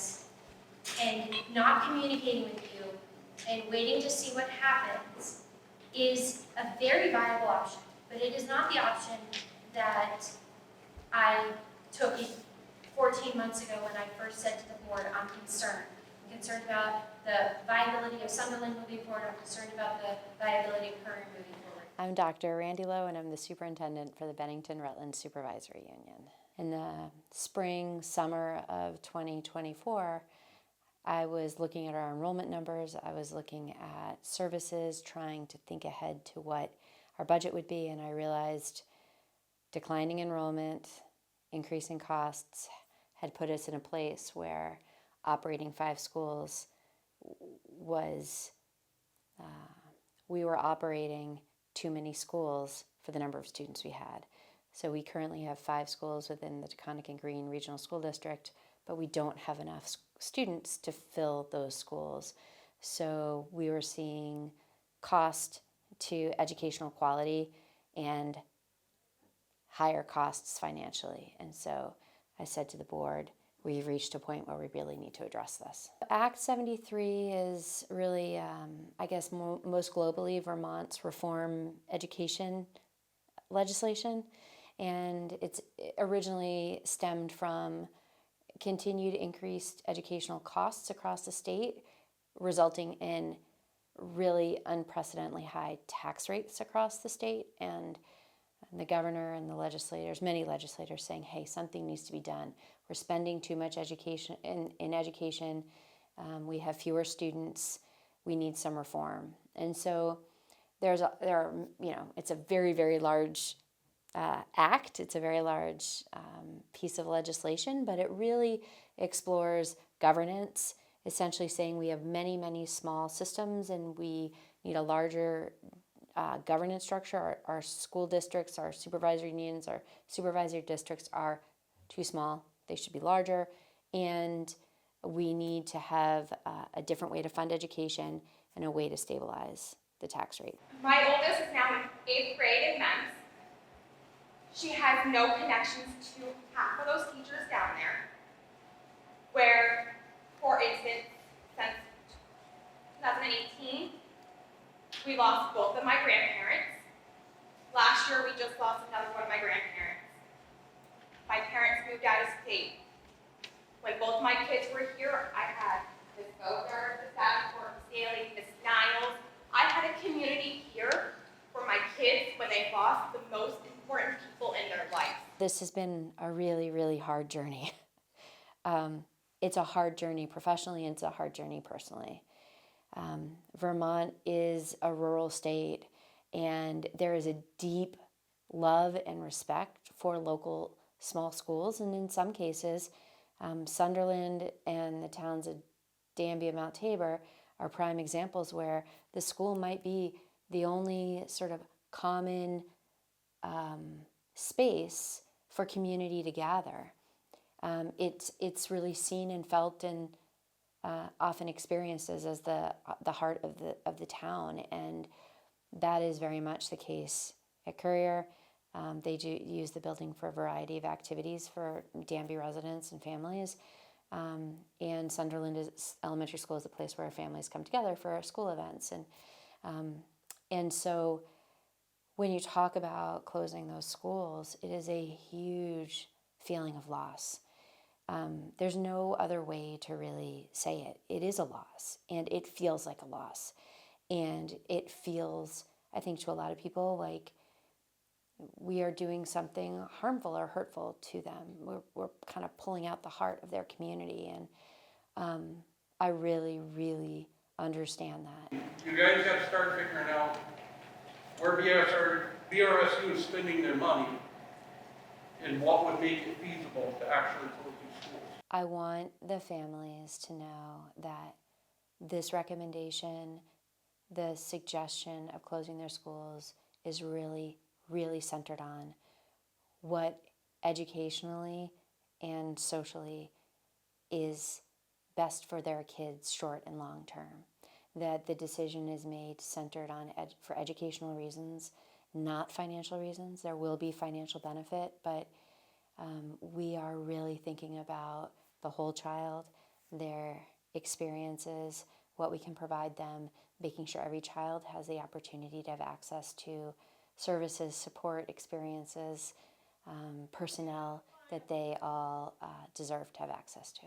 this and not communicating with you and waiting to see what happens is a very viable option, but it is not the option that I took 14 months ago when I first said to the board, I'm concerned. I'm concerned about the viability of Sunderland moving forward. I'm concerned about the viability of Curran moving forward. I'm Dr. Randi Lowe, and I'm the Superintendent for the Bennington Rutland Supervisory Union. In the spring, summer of 2024, I was looking at our enrollment numbers. I was looking at services, trying to think ahead to what our budget would be, and I realized declining enrollment, increasing costs had put us in a place where operating 5 schools was, we were operating too many schools for the number of students we had. So we currently have 5 schools within the Taconic Green Regional School District, but we don't have enough students to fill those schools. So we were seeing cost to educational quality and higher costs financially. And so I said to the board, we've reached a point where we really need to address this. Act 73 is really, I guess, most globally Vermont's reform education legislation. And it's originally stemmed from continued increased educational costs across the state, resulting in really unprecedentedly high tax rates across the state. And the governor and the legislators, many legislators saying, hey, something needs to be done. We're spending too much education in education. We have fewer students. We need some reform. And so it's a very, very large act. It's a very large piece of legislation, but it really explores governance, essentially saying we have many, many small systems and we need a larger governance structure. Our school districts, our supervisory unions, our supervisory districts are too small. They should be larger. And we need to have a different way to fund education and a way to stabilize the tax rate. My oldest is now in 8th grade in MEMS. She has no connections to half of those teachers down there, where, for instance, since 2018, we lost both of my grandparents. Last year, we just lost another one of my grandparents. My parents moved out of state. When both my kids were here, I had Miss Bogart, Miss Davenport, Miss Daly, Miss Niles. I had a community here for my kids when they lost the most important people in their life. This has been a really, really hard journey. It's a hard journey professionally, and it's a hard journey personally. Vermont is a rural state, and there is a deep love and respect for local small schools, and in some cases, Sunderland and the towns of Danby and Mount Tabor are prime examples where the school might be the only sort of common space for community to gather. It's really seen and felt and often experienced as the heart of the town, and that is very much the case at Courier. They do use the building for a variety of activities for Danby residents and families, and Sunderland Elementary School is a place where families come together for school events, and so when you talk about closing those schools, it is a huge feeling of loss. There's no other way to really say it. It is a loss, and it feels like a loss. And it feels, I think, to a lot of people like we are doing something harmful or hurtful to them. We're kind of pulling out the heart of their community, and I really, really understand that. You guys got to start figuring out where BRSU is spending their money and what would make it feasible to actually close these schools. I want the families to know that this recommendation, the suggestion of closing their schools, is really, really centered on what educationally and socially is best for their kids short and long term. That the decision is made centered on for educational reasons, not financial reasons. There will be financial benefit, but we are really thinking about the whole child, their experiences, what we can provide them, making sure every child has the opportunity to have access to services, support, experiences, personnel that they all deserve to have access to.